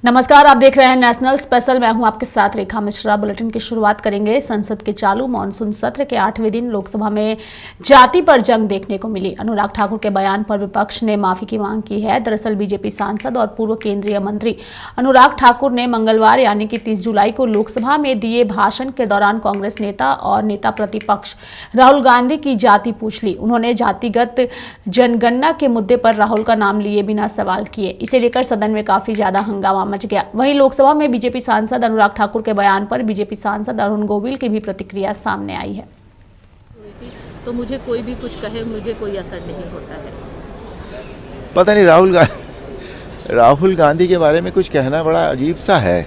नमस्कार, आप देख रहे हैं नेशनल स्पेशल। मैं हूं आपके साथ रेखा मिश्रा। बुलेटिन की शुरुआत करेंगे। संसद के चालू मानसून सत्र के 8वें दिन लोकसभा में जाति पर जंग देखने को मिली। अनुराग ठाकुर के बयान पर विपक्ष ने माफी की मांग की है। दरअसल बीजेपी सांसद और पूर्व केंद्रीय मंत्री अनुराग ठाकुर ने मंगलवार यानी कि 30 जुलाई को लोकसभा में दिए भाषण के दौरान कांग्रेस नेता और नेता प्रतिपक्ष राहुल गांधी की जाति पूछ ली। उन्होंने जातिगत जनगणना के मुद्दे पर राहुल का नाम लिए बिना सवाल किए। इसे लेकर सदन में काफी ज्यादा हंगामा मच गया। वहीं लोकसभा में बीजेपी सांसद अनुराग ठाकुर के बयान पर बीजेपी सांसद अरुण गोविल की भी प्रतिक्रिया सामने आई है। तो मुझे कोई भी कुछ कहे, मुझे कोई असर नहीं होता है। पता नहीं, राहुल गांधी के बारे में कुछ कहना बड़ा अजीब सा है,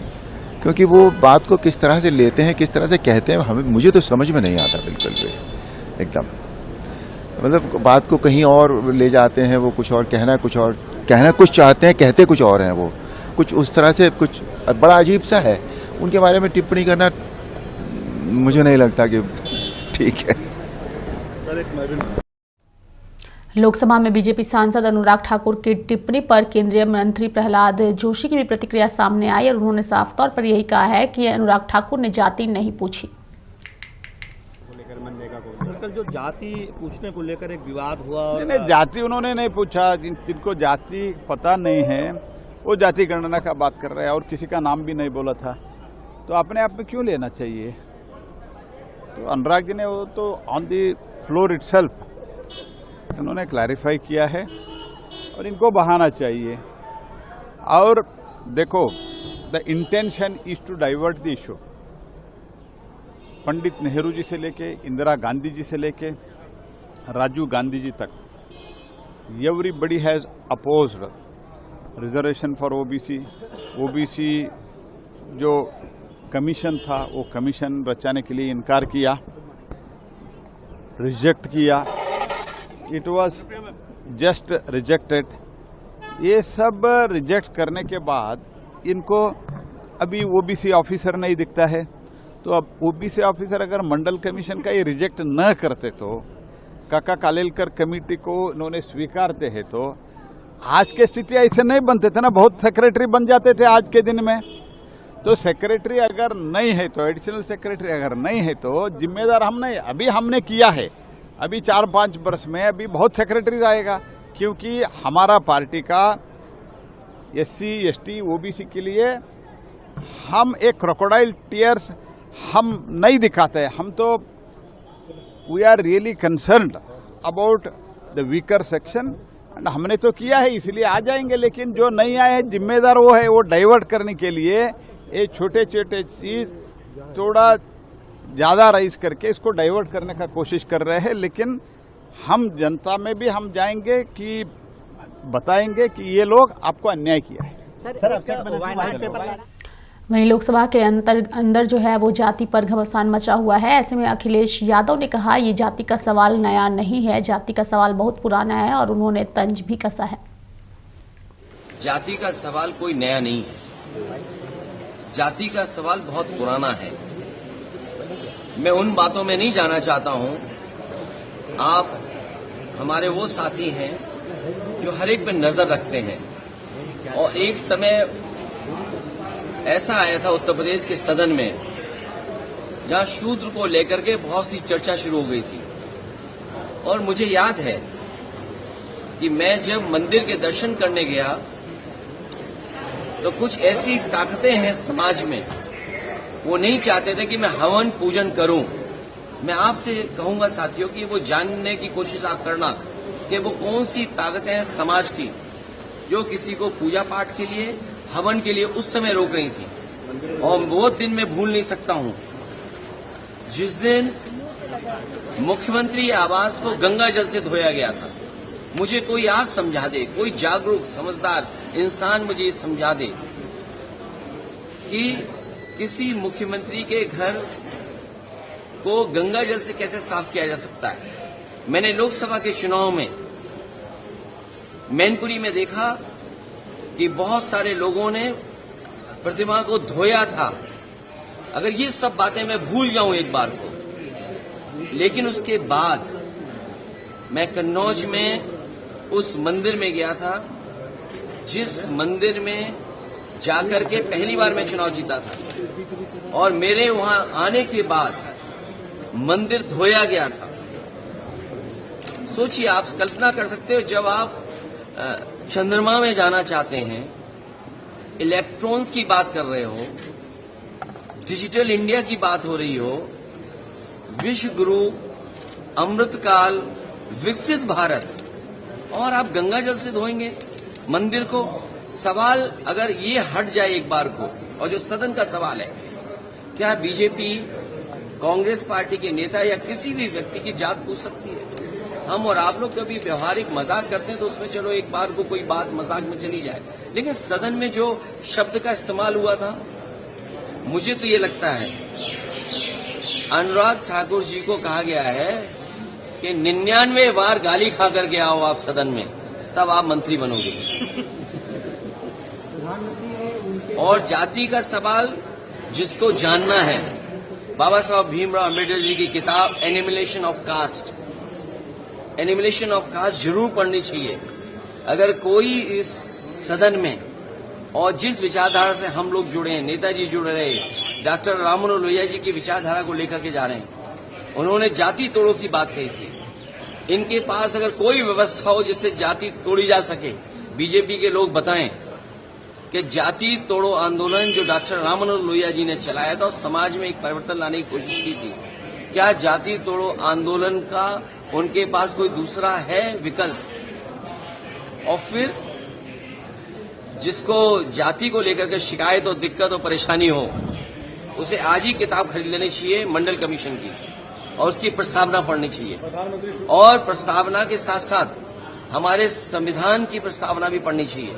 क्योंकि वो बात को किस तरह से लेते हैं, किस तरह से कहते हैं, मुझे तो समझ में नहीं आता बिल्कुल भी। एकदम मतलब बात को कहीं और ले जाते हैं। वो कुछ और कहना कुछ चाहते हैं, कहते कुछ और हैं। वो कुछ उस तरह से कुछ बड़ा अजीब सा है। उनके बारे में टिप्पणी करना मुझे नहीं लगता कि ठीक है। लोकसभा में बीजेपी सांसद अनुराग ठाकुर की टिप्पणी पर केंद्रीय मंत्री प्रहलाद जोशी की भी प्रतिक्रिया सामने आई और उन्होंने साफ तौर पर यही कहा है कि अनुराग ठाकुर ने जाति नहीं पूछी। जो जाति पूछने को लेकर एक विवाद हुआ, नहीं, जाति उन्होंने नहीं पूछा। जिनको जाति पता नहीं है वो जाति गणना का बात कर रहे हैं, और किसी का नाम भी नहीं बोला था, तो अपने आप में क्यों लेना चाहिए। तो अनुराग जी ने वो तो ऑन दी फ्लोर इटसेल्फ उन्होंने क्लैरिफाई किया है, और इनको बहाना चाहिए। और देखो, the intention is to divert the issue. Pandit Nehru ji से लेके इंदिरा गांधी जी से लेके राजीव गांधी जी तक, everybody has opposed reservation for OBC जो कमीशन था, वो कमीशन रचाने के लिए इनकार किया, रिजेक्ट किया। It was just rejected. ये सब रिजेक्ट करने के बाद इनको अभी ओबीसी ऑफिसर नहीं दिखता है। तो अब ओबीसी ऑफिसर अगर मंडल कमीशन का ये रिजेक्ट न करते तो, काका कालेलकर कमेटी को इन्होंने स्वीकारते हैं, तो आज के स्थिति ऐसे नहीं बनते थे ना। बहुत सेक्रेटरी बन जाते थे आज के दिन में। तो सेक्रेटरी अगर नहीं है तो, एडिशनल सेक्रेटरी अगर नहीं है तो जिम्मेदार हम नहीं। अभी हमने किया है, अभी 4-5 वर्ष में अभी बहुत सेक्रेटरीज आएगा, क्योंकि हमारा पार्टी का SC ST OBC के लिए हम एक क्रोकोडाइल टीयर्स हम नहीं दिखाते। हम तो we are really concerned about the weaker section, and हमने तो किया है, इसलिए आ जाएंगे। लेकिन जो नहीं आए हैं, जिम्मेदार वो है। वो डाइवर्ट करने के लिए ये छोटे छोटे चीज थोड़ा ज़्यादा राइज करके इसको डाइवर्ट करने का कोशिश कर रहे हैं। लेकिन हम जनता में भी हम जाएंगे कि बताएंगे कि ये लोग आपको अन्याय किया है। वहीं लोकसभा के अंदर जो है वो जाति पर घमासान मचा हुआ है। ऐसे में अखिलेश यादव ने कहा ये जाति का सवाल नया नहीं है, जाति का सवाल बहुत पुराना है, और उन्होंने तंज भी कसा है। जाति का सवाल कोई नया नहीं है, जाति का सवाल बहुत पुराना है। मैं उन बातों में नहीं जाना चाहता हूं। आप हमारे वो साथी हैं जो हर एक पे नजर रखते हैं, और एक समय ऐसा आया था उत्तर प्रदेश के सदन में जहां शूद्र को लेकर के बहुत सी चर्चा शुरू हो गई थी। और मुझे याद है कि मैं जब मंदिर के दर्शन करने गया तो कुछ ऐसी ताकतें हैं समाज में, वो नहीं चाहते थे कि मैं हवन पूजन करूं। मैं आपसे कहूंगा साथियों कि वो जानने की कोशिश आप करना कि वो कौन सी ताकतें हैं समाज की जो किसी को पूजा पाठ के लिए, हवन के लिए उस समय रोक रही थी। और वो दिन मैं भूल नहीं सकता हूं जिस दिन मुख्यमंत्री आवास को गंगा जल से धोया गया था। मुझे कोई आज समझा दे, कोई जागरूक समझदार इंसान मुझे ये समझा दे कि किसी मुख्यमंत्री के घर को गंगा जल से कैसे साफ किया जा सकता है। मैंने लोकसभा के चुनाव में मैनपुरी में देखा कि बहुत सारे लोगों ने प्रतिमा को धोया था। अगर ये सब बातें मैं भूल जाऊं एक बार को, लेकिन उसके बाद मैं कन्नौज में उस मंदिर में गया था जिस मंदिर में जाकर के पहली बार मैं चुनाव जीता था और मेरे वहां आने के बाद मंदिर धोया गया था। सोचिए, आप कल्पना कर सकते हो, जब आप चंद्रमा में जाना चाहते हैं, इलेक्ट्रॉन्स की बात कर रहे हो, डिजिटल इंडिया की बात हो रही हो, विश्व गुरु, अमृतकाल, विकसित भारत, और आप गंगा जल से धोएंगे मंदिर को। सवाल अगर ये हट जाए एक बार को, और जो सदन का सवाल है, क्या बीजेपी, कांग्रेस पार्टी के नेता या किसी भी व्यक्ति की जात पूछ सकती है? हम और आप लोग कभी व्यवहारिक मजाक करते हैं तो उसमें चलो एक बार को कोई बात मजाक में चली जाए, लेकिन सदन में जो शब्द का इस्तेमाल हुआ था, मुझे तो ये लगता है अनुराग ठाकुर जी को कहा गया है कि 99 बार गाली खा करके आओ आप सदन में, तब आप मंत्री बनोगे। और जाति का सवाल जिसको जानना है, बाबा साहब भीमराव अम्बेडकर जी की किताब एनिमिलेशन ऑफ कास्ट, एनिमिलेशन ऑफ कास्ट जरूर पढ़नी चाहिए। अगर कोई इस सदन में, और जिस विचारधारा से हम लोग जुड़े हैं, नेताजी जुड़ रहे, डॉक्टर राममनोहर लोहिया जी की विचारधारा को लेकर के जा रहे हैं, उन्होंने जाति तोड़ो की बात कही थी। इनके पास अगर कोई व्यवस्था हो जिससे जाति तोड़ी जा सके, बीजेपी के लोग बताएं कि जाति तोड़ो आंदोलन जो डॉक्टर राममनोहर लोहिया जी ने चलाया था और समाज में एक परिवर्तन लाने की कोशिश की थी, क्या जाति तोड़ो आंदोलन का उनके पास कोई दूसरा है विकल्प? और फिर जिसको जाति को लेकर के शिकायत और दिक्कत और परेशानी हो, उसे आज ही किताब खरीद लेनी चाहिए मंडल कमीशन की, और उसकी प्रस्तावना पढ़नी चाहिए, और प्रस्तावना के साथ साथ हमारे संविधान की प्रस्तावना भी पढ़नी चाहिए,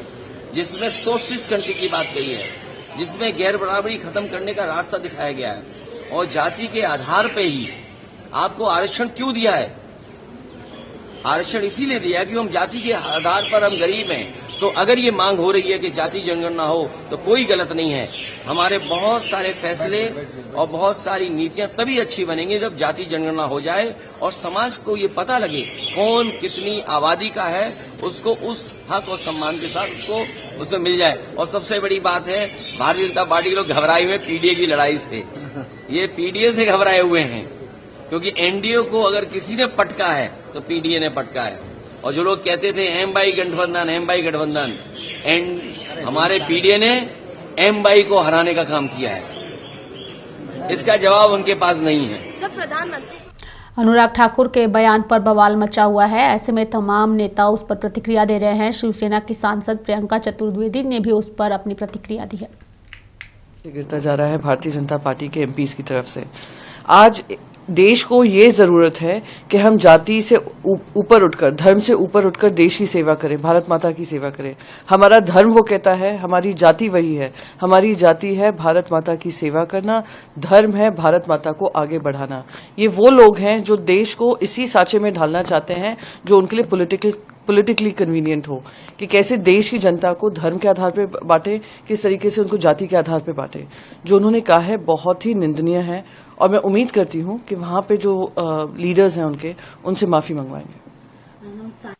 जिसमें सोशलिस्ट कंट्री की बात कही है, जिसमें गैर बराबरी खत्म करने का रास्ता दिखाया गया है। और जाति के आधार पे ही आपको आरक्षण क्यों दिया है? आरक्षण इसीलिए दिया कि हम जाति के आधार पर हम गरीब हैं, तो अगर ये मांग हो रही है कि जाति जनगणना हो तो कोई गलत नहीं है। हमारे बहुत सारे फैसले और बहुत सारी नीतियां तभी अच्छी बनेंगी जब जाति जनगणना हो जाए और समाज को ये पता लगे कौन कितनी आबादी का है, उसको उस हक और सम्मान के साथ उसको उसमें मिल जाए। और सबसे बड़ी बात है, भारतीय जनता पार्टी के लोग घबराए हुए पीडीए की लड़ाई से, ये पीडीए से घबराए हुए हैं, क्योंकि एनडीए को अगर किसी ने पटका है तो पीडीए ने पटका है। और जो लोग कहते थे एम बाई गठबंधन, एम बाई गठबंधन, हमारे पीडीए ने एम बाई को हराने का काम किया है। इसका जवाब उनके पास नहीं है। सब प्रधानमंत्री अनुराग ठाकुर के बयान पर बवाल मचा हुआ है। ऐसे में तमाम नेता उस पर प्रतिक्रिया दे रहे हैं। शिवसेना की सांसद प्रियंका चतुर्वेदी ने भी उस पर अपनी प्रतिक्रिया दी है। गिरता जा रहा है भारतीय जनता पार्टी के एमपीज की तरफ से। आज देश को ये जरूरत है कि हम जाति से ऊपर उठकर, धर्म से ऊपर उठकर देश की सेवा करें, भारत माता की सेवा करें। हमारा धर्म वो कहता है, हमारी जाति वही है। हमारी जाति है भारत माता की सेवा करना, धर्म है भारत माता को आगे बढ़ाना। ये वो लोग हैं जो देश को इसी साँचे में ढालना चाहते हैं जो उनके लिए पोलिटिकली कन्वीनियंट हो, कि कैसे देश की जनता को धर्म के आधार पर बांटे, किस तरीके से उनको जाति के आधार पर बांटे। जो उन्होंने कहा है बहुत ही निंदनीय है, और मैं उम्मीद करती हूं कि वहां पे जो लीडर्स हैं उनसे माफी मंगवाएंगे।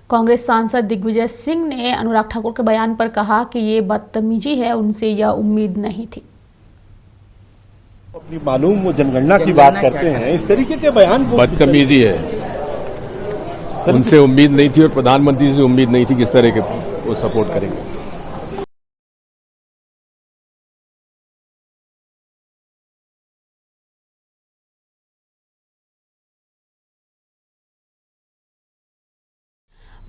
कांग्रेस सांसद दिग्विजय सिंह ने अनुराग ठाकुर के बयान पर कहा कि ये बदतमीजी है, उनसे यह उम्मीद नहीं थी। अपनी मालूम वो जनगणना की बात करते हैं, इस तरीके के बयान बदतमीजी है, उनसे उम्मीद नहीं थी और प्रधानमंत्री से उम्मीद नहीं थी किस तरह के वो सपोर्ट करेंगे।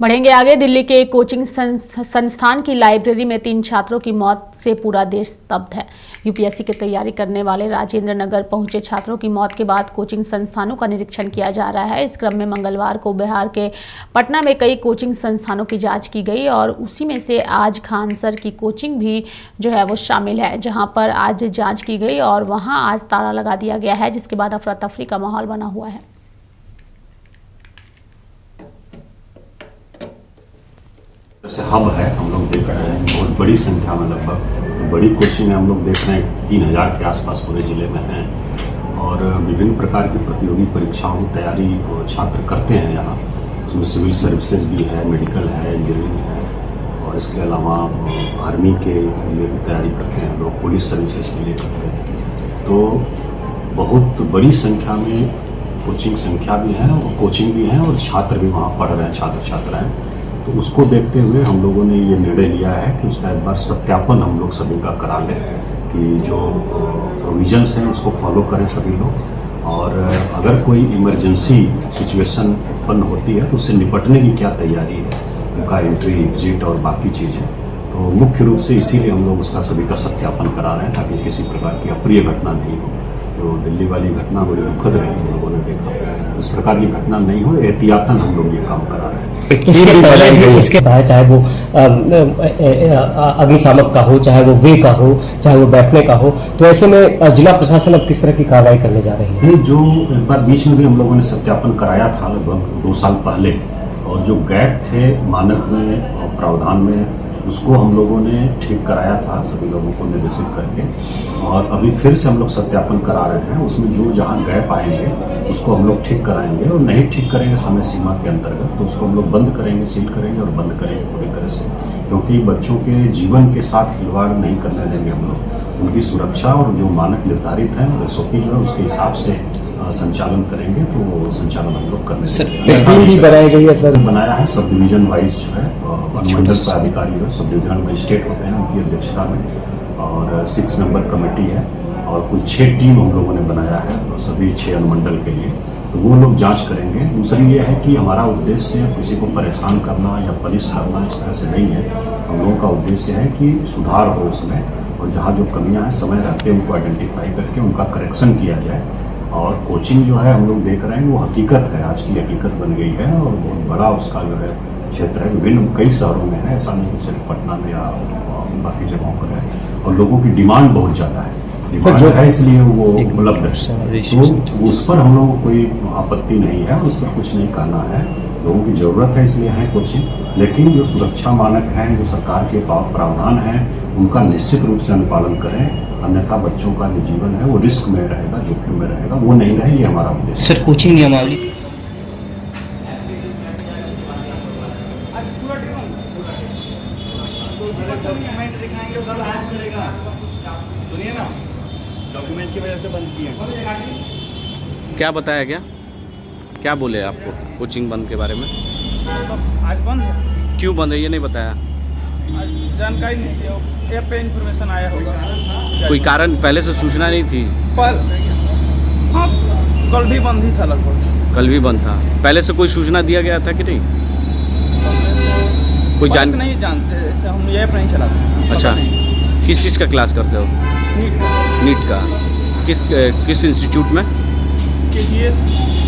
बढ़ेंगे आगे। दिल्ली के एक कोचिंग संस्थान की लाइब्रेरी में 3 छात्रों की मौत से पूरा देश स्तब्ध है। यूपीएससी की तैयारी करने वाले राजेंद्र नगर पहुंचे छात्रों की मौत के बाद कोचिंग संस्थानों का निरीक्षण किया जा रहा है। इस क्रम में मंगलवार को बिहार के पटना में कई कोचिंग संस्थानों की जांच की गई और उसी में से आज खान सर की कोचिंग भी जो है वो शामिल है, जहां पर आज जाँच की गई और वहाँ आज ताला लगा दिया गया है, जिसके बाद अफरा तफरी का माहौल बना हुआ है। जैसे हब है, हम लोग देख रहे हैं बहुत बड़ी संख्या में, लगभग बड़ी कोचिंग हम लोग देख रहे हैं 3000 के आसपास पूरे जिले में हैं और विभिन्न प्रकार की प्रतियोगी परीक्षाओं की तैयारी छात्र करते हैं यहाँ। उसमें सिविल सर्विसेज भी है, मेडिकल है, इंजीनियरिंग है और और इसके अलावा आर्मी के लिए भी तैयारी करते हैं लोग, पुलिस सर्विसेज के लिए करते हैं। तो बहुत बड़ी संख्या में कोचिंग संख्या भी है और कोचिंग भी है और छात्र भी वहाँ पढ़ रहे हैं, छात्र छात्राएं। तो उसको देखते हुए हम लोगों ने ये निर्णय लिया है कि उसका एक बार सत्यापन हम लोग सभी का करा लें कि जो प्रोविजंस हैं उसको फॉलो करें सभी लोग, और अगर कोई इमरजेंसी सिचुएशन उत्पन्न होती है तो उससे निपटने की क्या तैयारी है, उनका एंट्री एग्जिट और बाकी चीज़ें। तो मुख्य रूप से इसीलिए हम लोग उसका सभी का सत्यापन करा रहे हैं ताकि किसी प्रकार की अप्रिय घटना नहीं हो। जो दिल्ली वाली घटना बड़ी दुखद रही, हम लोगों ने देखा, इस प्रकार की घटना नहीं हो, एहतियातन हम लोग ये काम करा रहे हैं। इसके चाहे वो अग्निशामक का हो, चाहे वो वे का हो, चाहे वो बैठने का हो, तो ऐसे में जिला प्रशासन अब किस तरह की कार्रवाई करने जा रही है? ये जो एक बार बीच में भी हम लोगों ने सत्यापन कराया था लगभग 2 साल पहले, और जो गैप थे मानक में और प्रावधान में उसको हम लोगों ने ठीक कराया था सभी लोगों को निर्देशित करके, और अभी फिर से हम लोग सत्यापन करा रहे हैं। उसमें जो जहां गैप आएंगे उसको हम लोग ठीक कराएंगे, और नहीं ठीक करेंगे समय सीमा के अंतर्गत तो उसको हम लोग बंद करेंगे, सील करेंगे और बंद करेंगे पूरी तरह से, क्योंकि बच्चों के जीवन के साथ खिलवाड़ नहीं करने देंगे हम लोग। उनकी सुरक्षा और जो मानक निर्धारित है SOP जो है उसके हिसाब से संचालन करेंगे, तो वो संचालन हम लोग करने टीम भी बनाई गई है सर? बनाया है, सब डिवीजन वाइज जो है अनुमंडल पदाधिकारी जो सब डिविजनल मजिस्ट्रेट होते हैं उनकी अध्यक्षता में, और 6 मेंबर कमेटी है और कुल 6 टीम हम लोगों ने बनाया है और सभी 6 अनुमंडल के लिए, तो वो लोग जांच करेंगे। दूसरी ये है कि हमारा उद्देश्य किसी को परेशान करना या पनिश करना इस तरह से नहीं है। हम लोगों का उद्देश्य है कि सुधार हो उसमें, और जहाँ जो कमियाँ हैं समय रहते उनको आइडेंटिफाई करके उनका करेक्शन किया जाए। और कोचिंग जो है हम लोग देख रहे हैं वो हकीकत है, आज की हकीकत बन गई है, और बहुत बड़ा उसका जो है क्षेत्र है, विभिन्न कई शहरों में है, ऐसा नहीं कि सिर्फ पटना में या बाकी जगहों पर है, और लोगों की डिमांड बहुत ज़्यादा है, डिमांड है इसलिए वो उपलब्ध है। तो उस पर हम लोगों को कोई आपत्ति नहीं है, उस पर कुछ नहीं करना है, लोगों की ज़रूरत है इसलिए है कोचिंग, लेकिन जो सुरक्षा मानक हैं, जो सरकार के प्रावधान हैं, उनका निश्चित रूप से अनुपालन करें, अन्यथा बच्चों का जो जीवन है वो रिस्क में रहेगा, जोखिम में रहेगा, वो नहीं रहे, ये हमारा उद्देश्य। सर कोचिंग नियमावली डॉक्यूमेंट दिखाएंगे उसका आज मिलेगा, सुनिए ना, डॉक्यूमेंट की वजह से बंद किया। क्या बताया गया, क्या बोले आपको कोचिंग बंद के बारे में? आज बंद है। क्यों बंद है ये नहीं बताया? जानकारी नहीं थी, ऐप पे इन्फॉर्मेशन आया होगा। कोई कारण पहले से सूचना नहीं थी? हाँ, कल भी बंद ही था लगभग। कल भी बंद था, पहले से कोई सूचना दिया गया था कि नहीं? कोई नहीं जानते, हम ये ऐप नहीं चलाते। अच्छा, किस चीज़ का क्लास करते हो? नीट का। किस इंस्टीट्यूट में?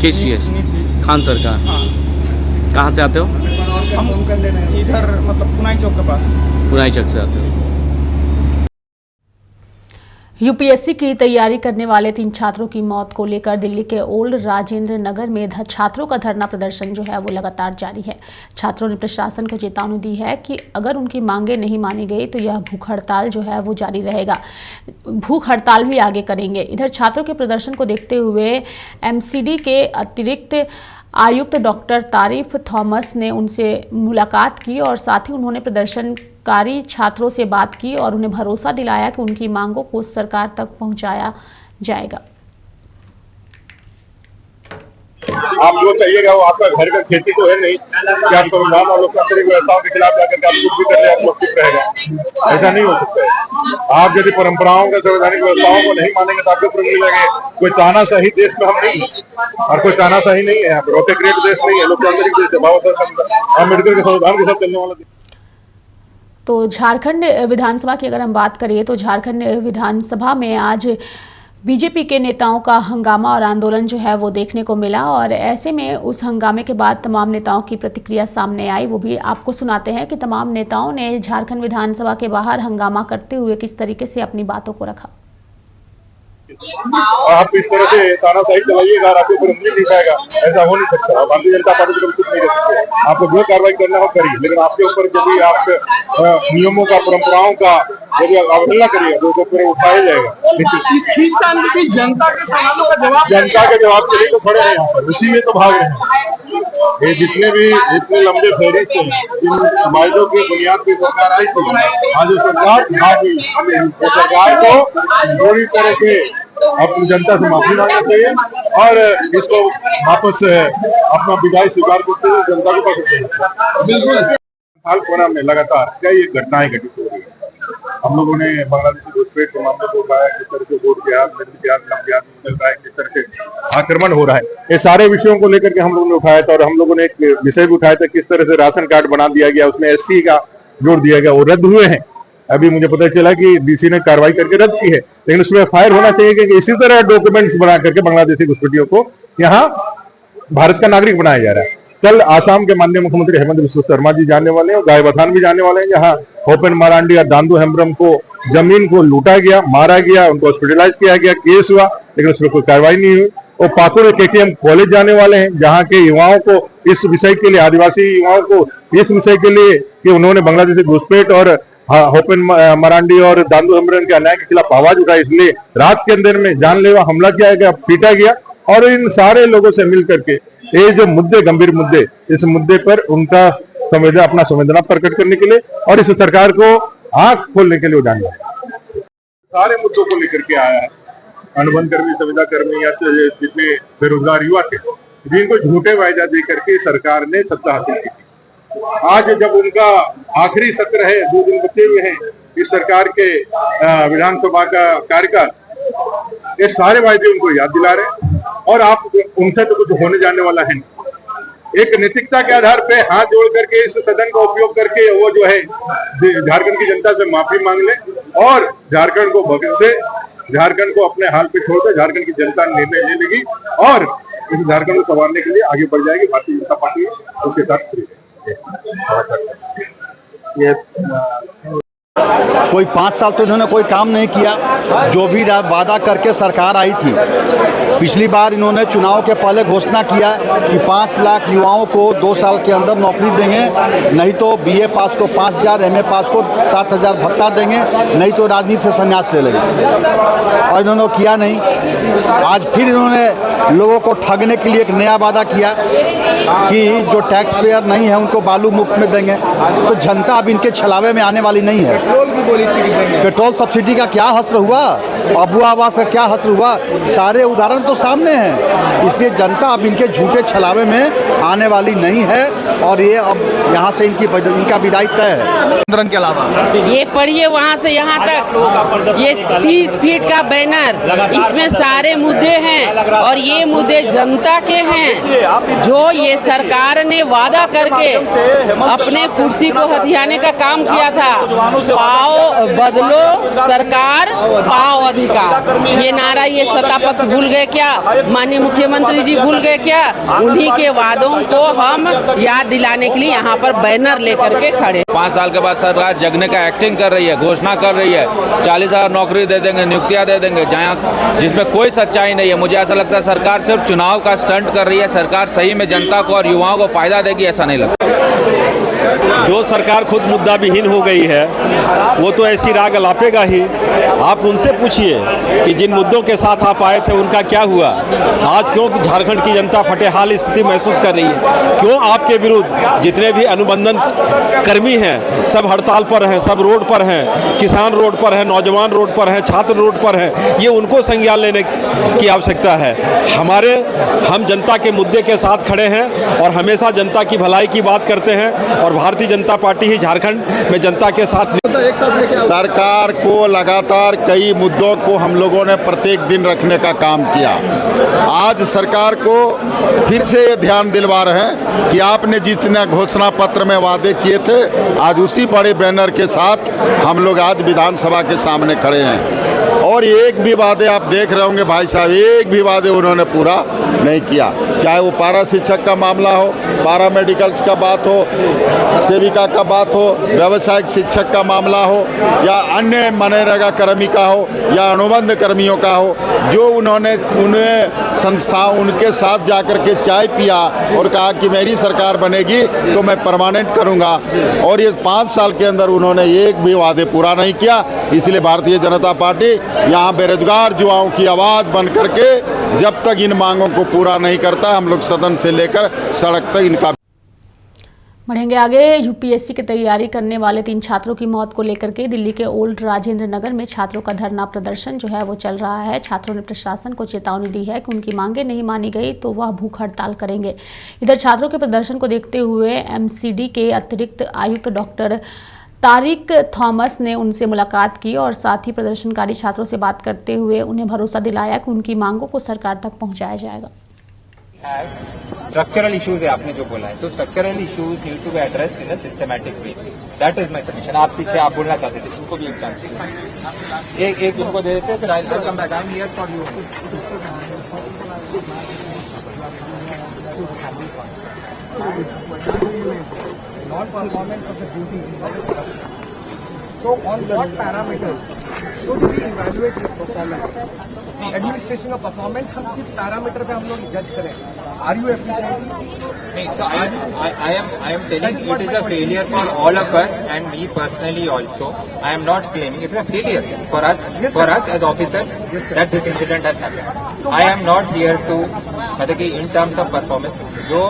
KCS खान सर का। हाँ। कहाँ से आते हो? हम इधर मतलब पुनाई चौक के पास। पुनाई चौक से आते हो। यूपीएससी की तैयारी करने वाले 3 छात्रों की मौत को लेकर दिल्ली के ओल्ड राजेंद्र नगर में छात्रों का धरना प्रदर्शन जो है वो लगातार जारी है। छात्रों ने प्रशासन को चेतावनी दी है कि अगर उनकी मांगे नहीं मानी गई तो यह भूख हड़ताल जो है वो जारी रहेगा, भूख हड़ताल भी आगे करेंगे। इधर छात्रों के प्रदर्शन को देखते हुए MCD के अतिरिक्त आयुक्त डॉक्टर तारिफ थॉमस ने उनसे मुलाकात की और साथ ही उन्होंने प्रदर्शनकारी छात्रों से बात की और उन्हें भरोसा दिलाया कि उनकी मांगों को सरकार तक पहुंचाया जाएगा। आप जो चाहिएगा वो आपका घर का खेती तो है नहीं कि आप संविधान और लोकतांत्रिक व्यवस्थाओं के खिलाफ जाकर के आप कुछ भी कर रहे आप चुप रहेगा, ऐसा नहीं हो सकता है। आप यदि परंपराओं का संवैधानिक व्यवस्थाओं को नहीं मानेंगे तो आपके ऊपर मिलेंगे। कोई तानाशाही देश में हम नहीं है और कोई तानाशाही नहीं है, यहाँ पर ऑटोक्रेट देश नहीं है, लोकतांत्रिक देश है, बाबा साहब अम्बेडकर के संविधान के साथ चलने वाला देश। तो झारखंड विधानसभा की अगर हम बात करें तो झारखंड विधानसभा में आज बीजेपी के नेताओं का हंगामा और आंदोलन जो है वो देखने को मिला और ऐसे में उस हंगामे के बाद तमाम नेताओं की प्रतिक्रिया सामने आई, वो भी आपको सुनाते हैं कि तमाम नेताओं ने झारखंड विधानसभा के बाहर हंगामा करते हुए किस तरीके से अपनी बातों को रखा। आप इस तरह से तानाशाही चलाइएगा और आपके ऊपर उंगली दिखाएगा, ऐसा हो नहीं सकता। भारतीय जनता पार्टी को कुछ नहीं कर सकते। आपको जो कार्रवाई करना हो करिए, लेकिन आपके ऊपर यदि आप नियमों का, परंपराओं का यदि अवहेलना करिएगा तो फिर उठाया जाएगा। इस खींचतान में भी जनता के सवालों का जवाब, जनता के जवाब के लिए तो खड़े हैं यहाँ पर, उसी में तो भाग रहे हैं। ये जितने लंबे फहरिस्त हैं, जिन वायदों की बुनियाद पे सरकार आई थी, आज वो सरकार भाग गई। तो सरकार को पूरी तरह से अपनी जनता से माफी मांगना चाहिए और इसको वापस अपना विदाई स्वीकार करते हुए जनता को पास बिल्कुल। हाल कोना में लगातार कई घटनाएं घटित हो रही है। हम लोगों ने बांग्लादेशी घुसपैठ के मामले को उठाया, किस तरह से वोट के हाथ, चल रहा है, किस तरह से आक्रमण हो रहा है, ये सारे विषयों को लेकर के हम लोगों ने उठाया था। और हम लोगों ने एक विषय भी उठाया था, किस तरह से राशन कार्ड बना दिया गया, उसमें SC का जोड़ दिया गया, वो रद्द हुए हैं। अभी मुझे पता चला कि DC ने कार्रवाई करके रद्द की है, लेकिन उसमें FIR होना चाहिए कि इसी तरह डॉक्यूमेंट्स बना करके बांग्लादेशी घुसपैठियों को यहाँ भारत का नागरिक बनाया जा रहा है। कल आसाम के माननीय मुख्यमंत्री हेमंत बिस्वा शर्मा जी जाने वाले हैं और गायबथान भी जाने वाले हैं, जहाँ होपेन मारांडी और दांदू हेम्ब्रम को जमीन को लूटा गया, मारा गया, उनको हॉस्पिटलाइज किया गया, केस हुआ, लेकिन उसमें कोई कार्रवाई नहीं हुई। और पाकुड़ KKM कॉलेज जाने वाले हैं, जहाँ के युवाओं को इस विषय के लिए, आदिवासी युवाओं को इस विषय के लिए कि उन्होंने बांग्लादेशी घुसपैठ और होपेन मारांडी और दांदू हेम्ब्रम के अन्याय के खिलाफ आवाज उठाई, इसलिए रात के अंदर में जानलेवा हमला किया गया, पीटा गया। और इन सारे लोगों से मिल करके ये जो मुद्दे, गंभीर मुद्दे, इस मुद्दे पर उनका अपना संवेदना प्रकट करने के लिए और इस सरकार को आंख खोलने के लिए उठाना सारे मुद्दों को लेकर के आया है। अनुबंध कर्मी, संविदा कर्मी या जितने बेरोजगार युवा थे, जिनको झूठे वायदा दे करके सरकार ने सत्ता हासिल की थी। आज जब उनका आखिरी सत्र है, 2 दिन बचे हुए हैं इस सरकार के विधानसभा का कार्यकाल, ये सारे वायदे उनको याद दिला रहे हैं और आप उनसे तो कुछ होने जाने वाला है नहीं। एक नैतिकता के आधार पे हाथ जोड़ करके इस सदन का उपयोग करके वो जो है झारखंड की जनता से माफी मांग ले और झारखंड को बख्श दे, झारखंड को अपने हाल पे छोड़ दे। झारखंड की जनता निर्णय ले लेगी और इस झारखंड को संवारने के लिए आगे बढ़ जाएगी। भारतीय जनता पार्टी उसके साथ खड़ी है। कोई 5 साल तो इन्होंने कोई काम नहीं किया। जो भी वादा करके सरकार आई थी, पिछली बार इन्होंने चुनाव के पहले घोषणा किया कि 5 लाख युवाओं को 2 साल के अंदर नौकरी देंगे, नहीं तो BA पास को 5,000, MA पास को 7,000 भत्ता देंगे, नहीं तो राजनीति से संन्यास ले लेंगे। और इन्होंने किया नहीं। आज फिर इन्होंने लोगों को ठगने के लिए एक नया वादा किया कि जो टैक्स पेयर नहीं है उनको बालू मुफ्त में देंगे। तो जनता अब इनके छलावे में आने वाली नहीं है। पेट्रोल सब्सिडी का क्या हस्र हुआ, अबू आवास का क्या हस्र हुआ, सारे उदाहरण तो सामने हैं। इसलिए जनता अब इनके झूठे छलावे में आने वाली नहीं है और ये अब यहाँ से इनका विदाई तय है। के अलावा ये पढ़िए वहाँ से यहाँ तक, ये 30 फीट का बैनर, इसमें सारे मुद्दे हैं और ये मुद्दे जनता के हैं। जो ये सरकार ने वादा करके अपने कुर्सी को हथियाने का काम किया था, पाओ बदलो सरकार, पाओ अधिकार, ये नारा ये सत्ता पक्ष भूल गए क्या? माननीय मुख्यमंत्री जी भूल गए क्या? उन्हीं के वादों को हम याद दिलाने के लिए यहाँ पर बैनर लेकर के खड़े। 5 साल के बाद सरकार जगने का एक्टिंग कर रही है, घोषणा कर रही है, 40,000 नौकरी दे देंगे, नियुक्तियां दे देंगे, जहाँ जिसमें कोई सच्चाई नहीं है। मुझे ऐसा लगता है सरकार सिर्फ चुनाव का स्टंट कर रही है। सरकार सही में जनता को और युवाओं को फायदा देगी ऐसा नहीं लगता। जो सरकार खुद मुद्दा विहीन हो गई है वो तो ऐसी राग अलापेगा ही। आप उनसे पूछिए कि जिन मुद्दों के साथ आप आए थे उनका क्या हुआ। आज क्यों झारखंड की जनता फटेहाल स्थिति महसूस कर रही है? क्यों आपके विरुद्ध जितने भी अनुबंधन कर्मी हैं सब हड़ताल पर हैं, सब रोड पर हैं, किसान रोड पर हैं, नौजवान रोड पर हैं, छात्र रोड पर हैं। ये उनको संज्ञान लेने की आवश्यकता है। हम जनता के मुद्दे के साथ खड़े हैं और हमेशा जनता की भलाई की बात करते हैं और भारतीय जनता पार्टी ही झारखंड में जनता के साथ। सरकार को लगातार कई मुद्दों को हम लोगों ने प्रत्येक दिन रखने का काम किया। आज सरकार को फिर से ये ध्यान दिलवा रहे हैं कि आपने जितने घोषणा पत्र में वादे किए थे, आज उसी बड़े बैनर के साथ हम लोग आज विधानसभा के सामने खड़े हैं। और एक भी वादे आप देख रहे होंगे भाई साहब, एक भी वादे उन्होंने पूरा नहीं किया। चाहे वो पारा शिक्षक का मामला हो, पारा मेडिकल्स का बात हो, सेविका का बात हो, व्यावसायिक शिक्षक का मामला हो, या अन्य मनरेगा कर्मी का हो, या अनुबंध कर्मियों का हो, जो उन्होंने संस्था उनके साथ जाकर के चाय पिया और कहा कि मेरी सरकार बनेगी तो मैं परमानेंट करूंगा, और ये 5 साल के अंदर उन्होंने एक भी वादे पूरा नहीं किया। इसलिए भारतीय जनता पार्टी यहाँ बेरोजगार युवाओं की आवाज़ बन करके जब तक इन मांगों को पूरा नहीं करता, हम लोग सदन से लेकर सड़क तक इनका। बढ़ेंगे आगे। यूपीएससी की तैयारी करने वाले 3 छात्रों की मौत को लेकर के दिल्ली के ओल्ड राजेंद्र नगर में छात्रों का धरना प्रदर्शन जो है वो चल रहा है। छात्रों ने प्रशासन को चेतावनी दी है कि उनकी मांगे नहीं मानी गई तो वह भूख हड़ताल करेंगे। इधर छात्रों के प्रदर्शन को देखते हुए एमसीडी के अतिरिक्त आयुक्त डॉक्टर तारिक थॉमस ने उनसे मुलाकात की और साथ ही प्रदर्शनकारी छात्रों से बात करते हुए उन्हें भरोसा दिलाया कि उनकी मांगों को सरकार तक पहुँचाया जाएगा। स्ट्रक्चरल इश्यूज है आपने जो बोला है, तो structural issues need to be addressed in a systematic way. That is my submission. आप पीछे आप बोलना चाहते थे, उनको भी एक चांस एक उनको दे देते, फिर I will come back. I am here for you. Non performance of the duty. So on what parameters should we evaluate your performance? The administration of performance, हम किस पैरामीटर पे हम लोग जज करें? Are you efficient? नहीं, so I am telling it is a failure for all of us and me personally also. I am not claiming it is a failure for us as officers that this incident has happened. I am not here to मतलब कि in terms of performance जो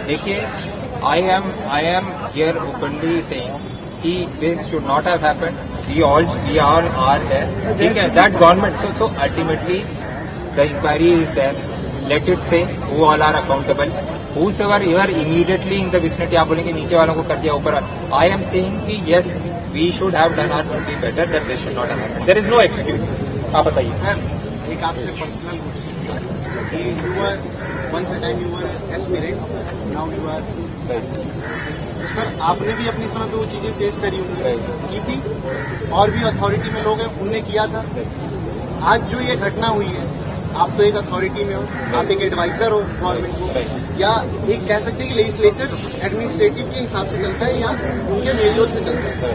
देखिए I am here openly saying कि this should not have happened. We all are there. ठीक है, that government. So ultimately the inquiry is there. Let it say who all are accountable. Whosoever you are immediately in the vicinity, आप बोलेंगे नीचे वालों को कर दिया ऊपर। I am saying कि yes, we should have done our duty better. That this should not have happened. There is no excuse. आप बताइए सर। एक आपसे personal once a time you were aspirant, now you are sir आपने भी अपनी समय पे वो चीजें फेस करी होंगी, की थी, और भी अथॉरिटी में लोग हैं उनने किया था। आज जो ये घटना हुई है, आप तो एक अथॉरिटी में हो, आप एक एडवाइजर हो गवर्नमेंट को, या एक कह सकते हैं कि लेजिस्लेचर एडमिनिस्ट्रेटिव के हिसाब से चलता है या उनके मेलजोल से चलता है।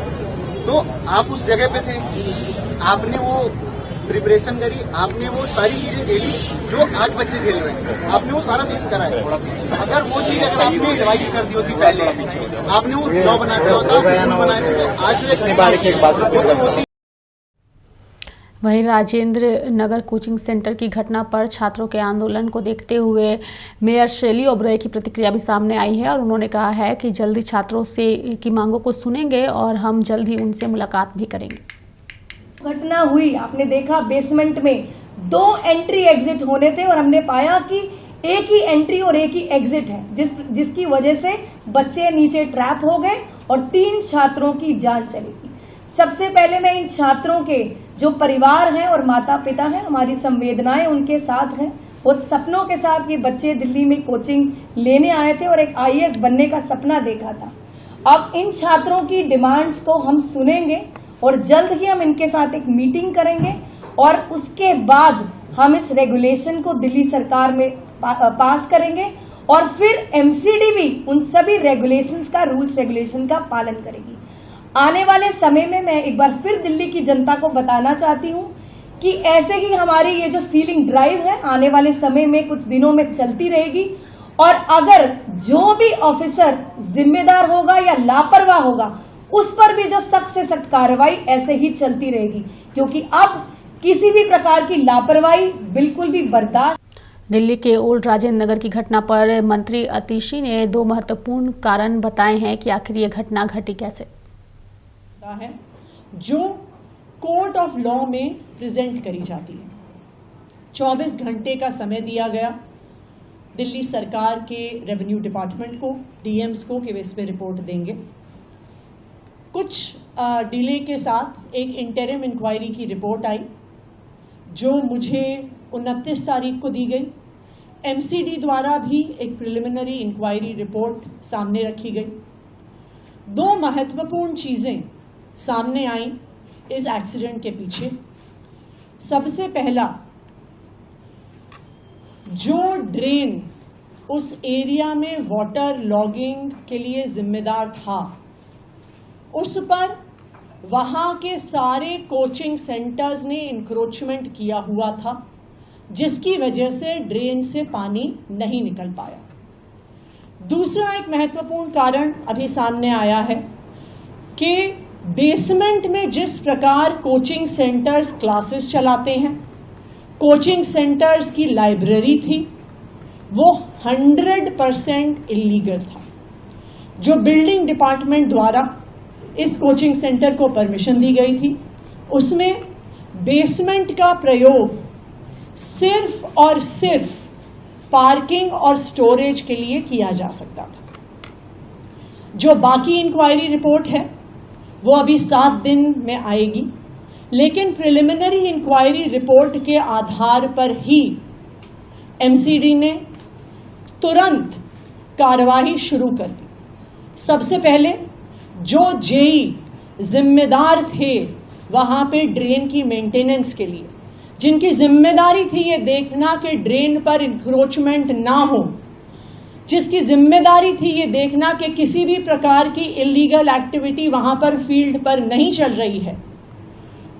तो आप उस जगह पे थे, आपने वो प्रिपरेशन करी, आपने वो सारी चीजें झेली जो आज बच्चे झेल रहे हैं, आपने वो सारा फेस करा है। अगर वो चीज अगर आपने एडवाइस कर दी होती पहले, आपने वो लॉ बना दिया होता, बनाए थे, तो आज जो होती। वहीं राजेंद्र नगर कोचिंग सेंटर की घटना पर छात्रों के आंदोलन को देखते हुए मेयर शेली ओब्रॉय की प्रतिक्रिया भी सामने आई है और उन्होंने कहा है कि जल्दी छात्रों से की मांगों को सुनेंगे और हम जल्द ही उनसे मुलाकात भी करेंगे। घटना हुई, आपने देखा बेसमेंट में 2 एंट्री एग्जिट होने थे और हमने पाया कि एक ही एंट्री और एक ही एग्जिट है, जिसकी वजह से बच्चे नीचे ट्रैप हो गए और 3 छात्रों की जान चली गई। सबसे पहले मैं इन छात्रों के जो परिवार हैं और माता पिता हैं, हमारी संवेदनाएं उनके साथ हैं। वो सपनों के साथ ये बच्चे दिल्ली में कोचिंग लेने आए थे और एक IAS बनने का सपना देखा था। अब इन छात्रों की डिमांड्स को हम सुनेंगे और जल्द ही हम इनके साथ एक मीटिंग करेंगे और उसके बाद हम इस रेगुलेशन को दिल्ली सरकार में पास करेंगे और फिर MCD भी उन सभी रेगुलेशंस का, रूल्स रेगुलेशन का पालन करेगी। आने वाले समय में मैं एक बार फिर दिल्ली की जनता को बताना चाहती हूं कि ऐसे ही हमारी ये जो सीलिंग ड्राइव है आने वाले समय में कुछ दिनों में चलती रहेगी और अगर जो भी ऑफिसर जिम्मेदार होगा या लापरवाह होगा उस पर भी जो सख्त से सख्त कार्रवाई ऐसे ही चलती रहेगी, क्योंकि अब किसी भी प्रकार की लापरवाही बिल्कुल भी बर्दाश्त। दिल्ली के ओल्ड राजेंद्र नगर की घटना पर मंत्री अतिशी ने 2 महत्वपूर्ण कारण बताए हैं कि आखिर ये घटना घटी कैसे। है जो कोर्ट ऑफ लॉ में प्रेजेंट करी जाती है। 24 घंटे का समय दिया गया दिल्ली सरकार के रेवेन्यू डिपार्टमेंट को, DMs को कि वे इस पे रिपोर्ट देंगे। कुछ डिले के साथ एक इंटरिम इंक्वायरी की रिपोर्ट आई जो मुझे 29 तारीख को दी गई। MCD द्वारा भी एक प्रिलिमिनरी इंक्वायरी रिपोर्ट सामने रखी गई। 2 महत्वपूर्ण चीजें सामने आई इस एक्सीडेंट के पीछे। सबसे पहला, जो ड्रेन उस एरिया में वाटर लॉगिंग के लिए जिम्मेदार था, उस पर वहां के सारे कोचिंग सेंटर्स ने इंक्रोचमेंट किया हुआ था, जिसकी वजह से ड्रेन से पानी नहीं निकल पाया। दूसरा एक महत्वपूर्ण कारण अभी सामने आया है कि बेसमेंट में जिस प्रकार कोचिंग सेंटर्स क्लासेस चलाते हैं, कोचिंग सेंटर्स की लाइब्रेरी थी, वो 100% इलीगल था। जो बिल्डिंग डिपार्टमेंट द्वारा इस कोचिंग सेंटर को परमिशन दी गई थी, उसमें बेसमेंट का प्रयोग सिर्फ और सिर्फ पार्किंग और स्टोरेज के लिए किया जा सकता था। जो बाकी इंक्वायरी रिपोर्ट है वो अभी 7 दिन में आएगी, लेकिन प्रिलिमिनरी इंक्वायरी रिपोर्ट के आधार पर ही एमसीडी ने तुरंत कार्रवाई शुरू कर दी। सबसे पहले जो जेई जिम्मेदार थे वहां पे ड्रेन की मेंटेनेंस के लिए, जिनकी जिम्मेदारी थी ये देखना कि ड्रेन पर इंक्रोचमेंट ना हो, जिसकी जिम्मेदारी थी ये देखना कि किसी भी प्रकार की इलीगल एक्टिविटी वहां पर फील्ड पर नहीं चल रही है,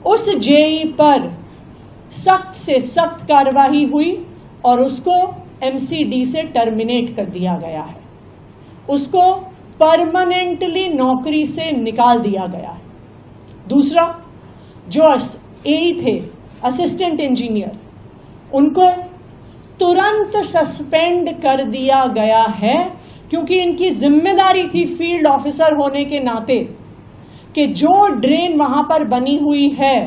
उस जेई पर सख्त से सख्त कार्रवाई हुई और उसको एमसीडी से टर्मिनेट कर दिया गया है। उसको परमानेंटली नौकरी से निकाल दिया गया है। दूसरा, जो एई थे, असिस्टेंट इंजीनियर, उनको तुरंत सस्पेंड कर दिया गया है, क्योंकि इनकी जिम्मेदारी थी फील्ड ऑफिसर होने के नाते कि जो ड्रेन वहां पर बनी हुई है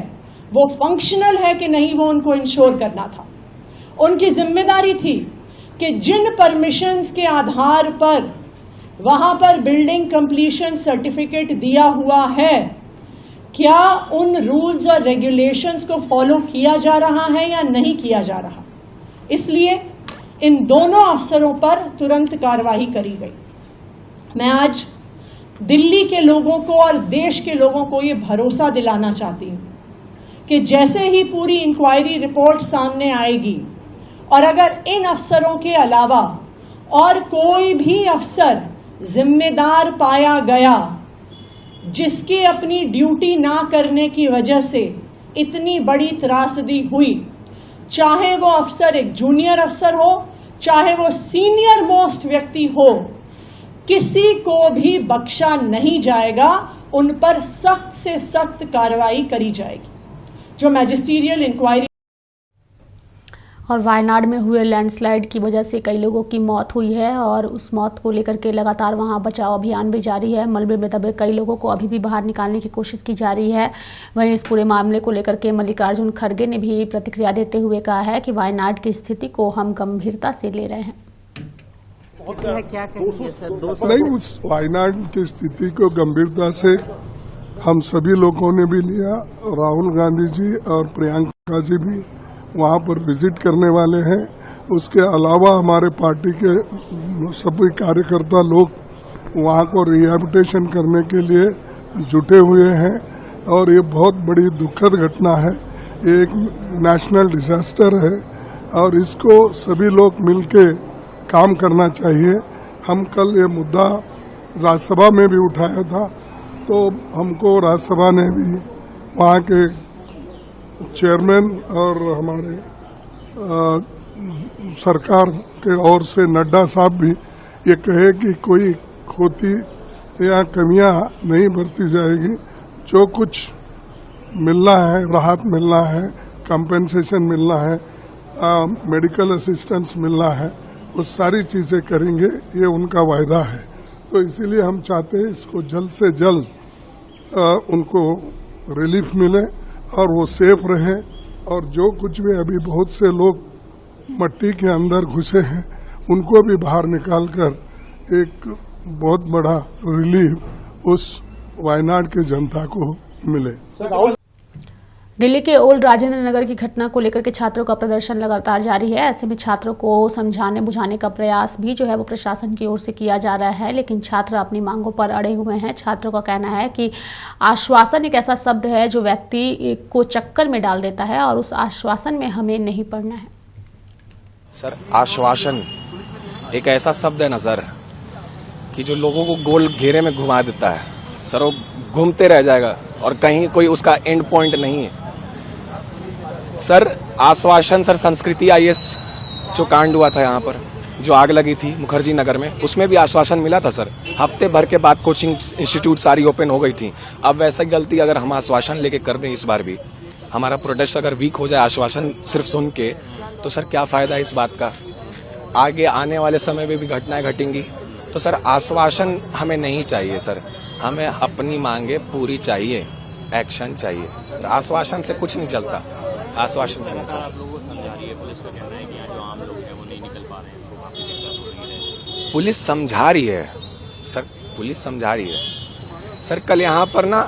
वो फंक्शनल है कि नहीं, वो उनको इंश्योर करना था। उनकी जिम्मेदारी थी कि जिन परमिशंस के आधार पर वहां पर बिल्डिंग कंप्लीशन सर्टिफिकेट दिया हुआ है, क्या उन रूल्स और रेगुलेशंस को फॉलो किया जा रहा है या नहीं किया जा रहा। इसलिए इन दोनों अफसरों पर तुरंत कार्रवाई करी गई। मैं आज दिल्ली के लोगों को और देश के लोगों को ये भरोसा दिलाना चाहती हूं कि जैसे ही पूरी इंक्वायरी रिपोर्ट सामने आएगी और अगर इन अफसरों के अलावा और कोई भी अफसर जिम्मेदार पाया गया जिसके अपनी ड्यूटी ना करने की वजह से इतनी बड़ी त्रासदी हुई, चाहे वो अफसर एक जूनियर अफसर हो, चाहे वो सीनियर मोस्ट व्यक्ति हो, किसी को भी बख्शा नहीं जाएगा। उन पर सख्त से सख्त कार्रवाई करी जाएगी। जो मैजिस्ट्रियल इंक्वायरी और वायनाड में हुए लैंडस्लाइड की वजह से कई लोगों की मौत हुई है और उस मौत को लेकर के लगातार वहां बचाव अभियान भी जारी है। मलबे में दबे कई लोगों को अभी भी बाहर निकालने की कोशिश की जा रही है। वहीं इस पूरे मामले को लेकर के मल्लिकार्जुन खड़गे ने भी प्रतिक्रिया देते हुए कहा है कि वायनाड की स्थिति को हम गंभीरता से ले रहे हैं। नहीं, उस वायनाड की स्थिति को गंभीरता से हम सभी लोगों ने भी लिया। राहुल गांधी जी और प्रियंका जी भी वहाँ पर विजिट करने वाले हैं। उसके अलावा हमारे पार्टी के सभी कार्यकर्ता लोग वहाँ को रिहैबिलिटेशन करने के लिए जुटे हुए हैं और ये बहुत बड़ी दुखद घटना है। ये एक नेशनल डिजास्टर है और इसको सभी लोग मिलके काम करना चाहिए। हम कल ये मुद्दा राज्यसभा में भी उठाया था, तो हमको राज्यसभा ने भी वहाँ के चेयरमैन और हमारे सरकार के ओर से नड्डा साहब भी ये कहे कि कोई खोती या कमियां नहीं बरती जाएगी। जो कुछ मिलना है, राहत मिलना है, कंपेंसेशन मिलना है, मेडिकल असिस्टेंस मिलना है, वो सारी चीज़ें करेंगे, ये उनका वायदा है। तो इसीलिए हम चाहते हैं इसको जल्द से जल्द उनको रिलीफ मिले और वो सेफ रहे। और जो कुछ भी अभी बहुत से लोग मट्टी के अंदर घुसे हैं उनको भी बाहर निकालकर एक बहुत बड़ा रिलीफ उस वायनाड के जनता को मिले। दिल्ली के ओल्ड राजेंद्र नगर की घटना को लेकर के छात्रों का प्रदर्शन लगातार जारी है। ऐसे में छात्रों को समझाने बुझाने का प्रयास भी जो है वो प्रशासन की ओर से किया जा रहा है, लेकिन छात्र अपनी मांगों पर अड़े हुए हैं। छात्रों का कहना है कि आश्वासन एक ऐसा शब्द है जो व्यक्ति को चक्कर में डाल देता है और उस आश्वासन में हमें नहीं पड़ना है। सर आश्वासन एक ऐसा शब्द है ना सर कि जो लोगों को गोल घेरे में घुमा देता है सर, वो घूमते रह जाएगा और कहीं कोई उसका एंड पॉइंट नहीं है सर। आश्वासन सर, संस्कृति IAS जो कांड हुआ था यहाँ पर, जो आग लगी थी मुखर्जी नगर में, उसमें भी आश्वासन मिला था सर। हफ्ते भर के बाद कोचिंग इंस्टीट्यूट सारी ओपन हो गई थी। अब वैसा गलती अगर हम आश्वासन लेके कर दें इस बार भी, हमारा प्रोटेस्ट अगर वीक हो जाए आश्वासन सिर्फ सुन के, तो सर क्या फायदा है इस बात का। आगे आने वाले समय में भी घटनाएं घटेंगी। तो सर आश्वासन हमें नहीं चाहिए सर, हमें अपनी मांगे पूरी चाहिए, एक्शन चाहिए सर। आश्वासन से कुछ नहीं चलता, आश्वासन से नहीं चलता। पुलिस समझा रही है सर, पुलिस समझा रही है सर। कल यहाँ पर ना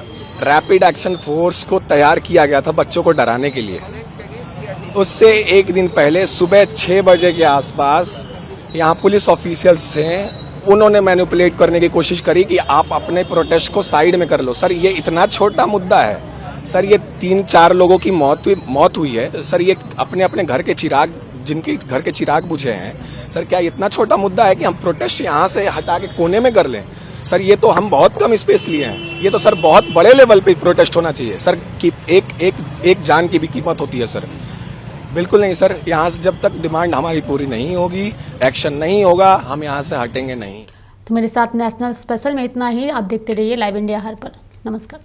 रैपिड एक्शन फोर्स को तैयार किया गया था बच्चों को डराने के लिए। उससे एक दिन पहले सुबह 6 बजे के आसपास यहाँ पुलिस ऑफिशियल्स हैं, उन्होंने मैनिपुलेट करने की कोशिश करी कि आप अपने प्रोटेस्ट को साइड में कर लो। सर ये इतना छोटा मुद्दा है सर, ये 3-4 लोगों की मौत हुई है सर। ये अपने अपने घर के चिराग, जिनके घर के चिराग बुझे हैं सर, क्या इतना छोटा मुद्दा है कि हम प्रोटेस्ट यहाँ से हटा के कोने में कर लें सर? ये तो हम बहुत कम स्पेस लिए हैं, ये तो सर बहुत बड़े लेवल पे प्रोटेस्ट होना चाहिए सर कि एक जान की भी कीमत होती है सर। बिल्कुल नहीं सर, यहाँ से जब तक डिमांड हमारी पूरी नहीं होगी, एक्शन नहीं होगा, हम यहाँ से हटेंगे नहीं। तो मेरे साथ नेशनल स्पेशल में इतना ही। आप देखते रहिए लाइव इंडिया हर पल। नमस्कार।